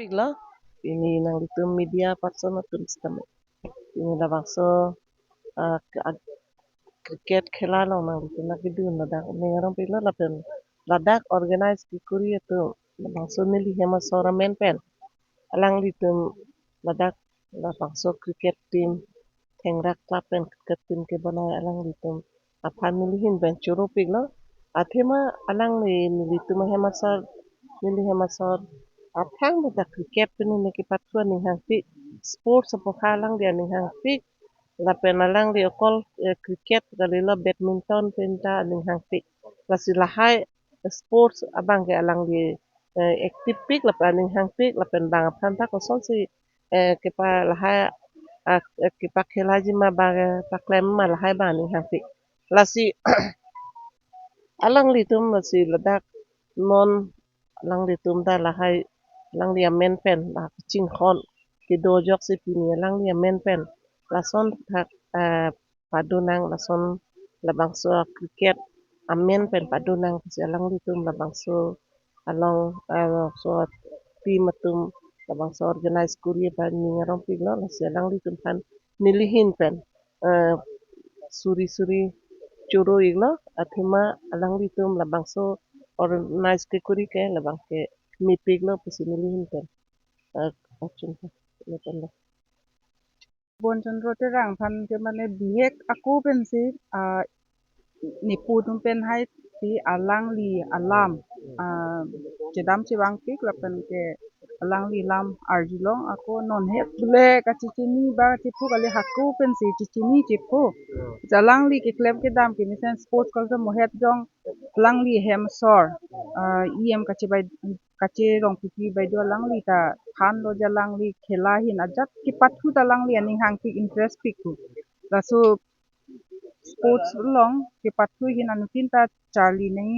pigla ini nang litum media persona tulis ini da bangso cricket khela lo nang litum na kidu ladak ni ngarong pigla lapen ladak organize ki kuri itu bangso nili hema sora men pen alang litum ladak la bangso cricket team thengrak klapen cricket team ke banai alang litum apan nilihin ben churu pigla athema alang ni litum hema sor nili hema sor athang da cricket peni ne ki patwa ni hangpi sports po khalang dia ni hangpi la penalang di okol cricket galila badminton penta ni hangpi la silahai sports abang ke alang di active pik la pa ni hangpi la pen bang phanta ko sol si ke pa lahai ke pa khelaji ma ba pa klem ma lahai ba ni hangpi la si alang litum la si ladak non alang litum da lahai alang dia men pen la ching khon ki do jok si pini alang dia men pen la son thak padunang la son la bangso cricket amen pen padunang si alang litum la bangso along so team atum la bangso organize kuria pa ni ngarong piglo la si alang litum pan nilihin pen suri-suri churu iglo athima alang litum la bangso organize ke kuri ke la bang ke mi piglo pusinilihin pen achun pa Bonchandro te rang phan ke mane bihek aku pen si ni pu tum pen hai si alang li alam jedam si wang pik la pen ke alang li lam arjulong aku non het bule ka cicini ba cipu kali haku pen si cicini cipu jalang li ke klem ke dam ke misen sports culture mohet jong alang li hem sor em kache rong pipi bai do lang li ta khan lo jalang li khela hin ajak ki pathu ta lang li ani hang pik interest pik ku la so sports long ke pathu hin anu tin ta charli nai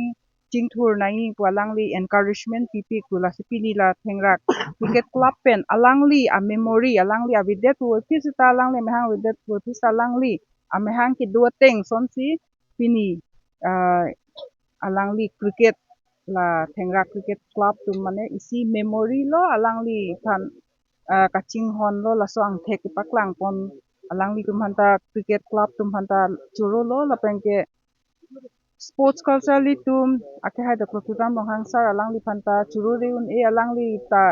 chingthur nai pualang li encouragement pipi ku la sipini la thengra cricket club pen alang li a memory alang li a videt tu phis ta alang li mehang videt tu phis alang li a mehang ki do teng son si pini alang li cricket la thengra cricket club tu mane isi memory lo alang li than kaching hon lo la so ang thek paklang pon alang li tum hanta cricket club tum hanta churo lo la pengke sports culture li tum ake hai da program long hang sar alang li phanta churu ri un e alang li ta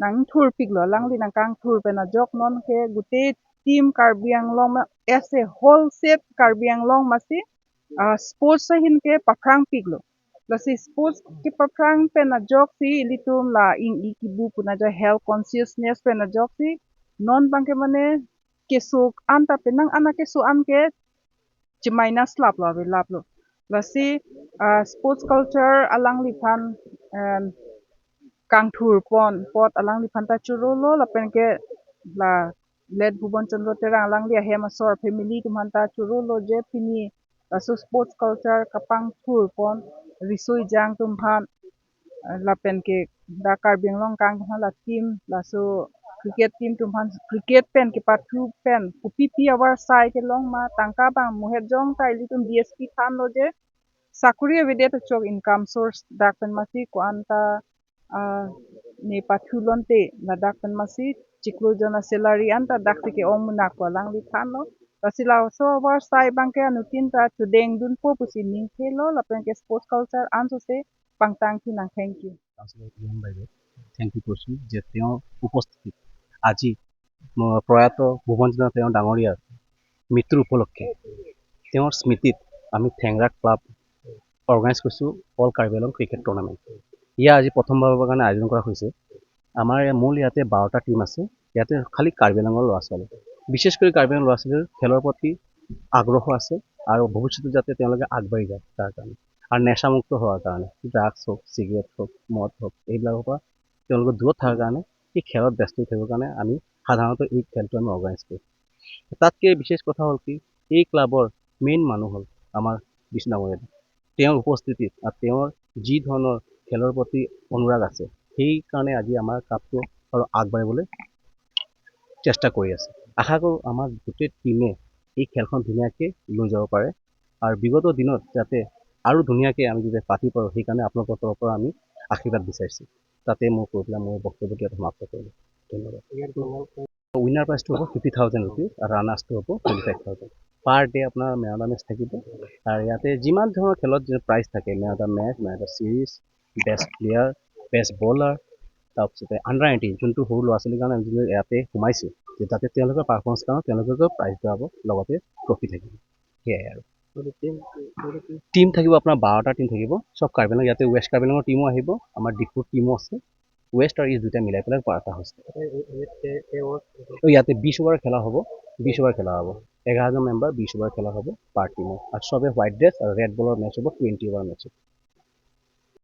nang thur pik lo alang li nang kang thur pe na jok non ke gute team karbiang long ma as a whole set karbiang long masi sports sa hin ke paprang pik lo lasi sports ke paprang pe na jok si litum la ing ikibu puna jo health consciousness pe na jok si non bangke mane kesuk anta penang ana kesu am ke chimaina slap lo ve lap lo lasi sports culture alang li phan kang thur pon pot alang li phan ta churo lo la pen ke la let bhuban chandra tera alang li hem asor family tu man ta churo lo je pini lasu sports culture kapang thur pon risoi jang tum han la pen ke dakar benglong kang la team lasu cricket team tum han cricket pen ke pathu pen upipi awar sai ke long ma tangka bang muhet jong tai li tum dsp than lo je sakuri video to chok income source dak pen masi ko anta ne pathulon te na dak pen masi chiklo jona salary anta dak ke om na ko lang li than lo tasila so war sai bang ke anu tin ta chudeng dun po pusi ning ke lo la pen ke sports culture anso se pangtang ki na thank you thank you কৈছোঁ যে তেওঁৰ উপস্থিতিত আজি প্ৰয়াত ভুৱনচন্দ্ৰ তেওঁ ডাঙৰীয়াৰ মৃত্যুৰ উপলক্ষে তেওঁৰ স্মৃতিত আমি ঠেংৰা ক্লাব অৰ্গেনাইজ কৰিছোঁ all Karbi Anglong cricket tournament ইয়াৰ আজি প্ৰথমবাৰৰ কাৰণে আয়োজন কৰা হৈছে আমাৰ মূল ইয়াতে 12টা টীম আছে ইয়াতে খালি কাৰ্বি আংলঙৰ ল'ৰা ছোৱালী বিশেষ কৰি কাৰ্বি আংলং ল'ৰা ছোৱালীৰ খেলৰ প্ৰতি আগ্ৰহ আছে আৰু ভৱিষ্যতে যাতে তেওঁলোকে আগবাঢ়ি যায় তাৰ কাৰণে আৰু নেশামুক্ত হোৱাৰ কাৰণে ড্ৰাগছ হওক চিগাৰেট হওক মদ হওক এইবিলাকৰ পৰা তেওঁলোকে দূৰত থকাৰ কাৰণে এই খেলত ব্যস্ত হৈ থাকিবৰ কাৰণে আমি সাধাৰণতে এই খেলটো আমি অৰ্গেনাইজ কৰোঁ তাতকৈ বিশেষ কথা হ'ল কি এই ক্লাবৰ মেইন মানুহ হ'ল আমাৰ বিষ্ণু ডাঙৰীয়া তেওঁৰ উপস্থিতিত আৰু তেওঁৰ যি ধৰণৰ খেলৰ প্ৰতি অনুৰাগ আছে সেইকাৰণে আজি আমাৰ কাপটো আৰু আগবাঢ়িবলৈ চেষ্টা কৰি আছে আশা কৰোঁ আমাৰ গোটেই টীমে এই খেলখন ধুনীয়াকৈ লৈ যাব পাৰে আৰু বিগত দিনত যাতে আৰু ধুনীয়াকৈ আমি যাতে পাতি পাৰোঁ সেইকাৰণে আপোনালোকৰ তৰফৰ পৰা আমি আশীৰ্বাদ বিচাৰিছোঁ তাতে মই কৈ পেলাই মোৰ বক্তব্যটো ইয়াত সমাপ্ত কৰিলোঁ। ধন্যবাদ। উইনাৰ প্ৰাইজটো হ'ব 50,000 ৰুপিজ আৰু ৰানাৰ্ছটো হ'ব 25,000। পাৰ ডে আপোনাৰ মেন অফ দ্য মেচ থাকিব। আৰু ইয়াতে যিমান ধৰণৰ খেলত প্ৰাইজ থাকে, man of the match, man of the series, best player, best bowler, তাৰপিছতে আণ্ডাৰ 19 যোনটো সৰু ল'ৰা ছোৱালীৰ কাৰণে যোনটো ইয়াতে সোমাইছে, যাতে তেওঁলোকৰ পাৰফৰ্মেঞ্চ কাৰণে তেওঁলোকেও প্ৰাইজ পাব, লগতে ট্ৰফি থাকিব। সেয়াই আৰু টিম থাকিব আপোনাৰ 12টা টিম থাকিব, চব কাৰ্বি আংলং। ইয়াতে ৱেষ্ট কাৰ্বি আংলঙৰ টিমো আহিব, আমাৰ ডিফুৰ টিমো আছে। ৱেষ্ট আৰু ইষ্ট দুটা মিলাই পেলাই কৰা হৈছে। ইয়াতে 20 অভাৰ খেলা হ'ব, 20 অভাৰ খেলা হ'ব। 11জন মেম্বাৰ 20 অভাৰ খেলা হ'ব পাৰ টিমত। আৰু চবে হোৱাইট ড্ৰেছ আৰু ৰেড বলৰ মেচ হ'ব, 20 অভাৰ মেচ হ'ব।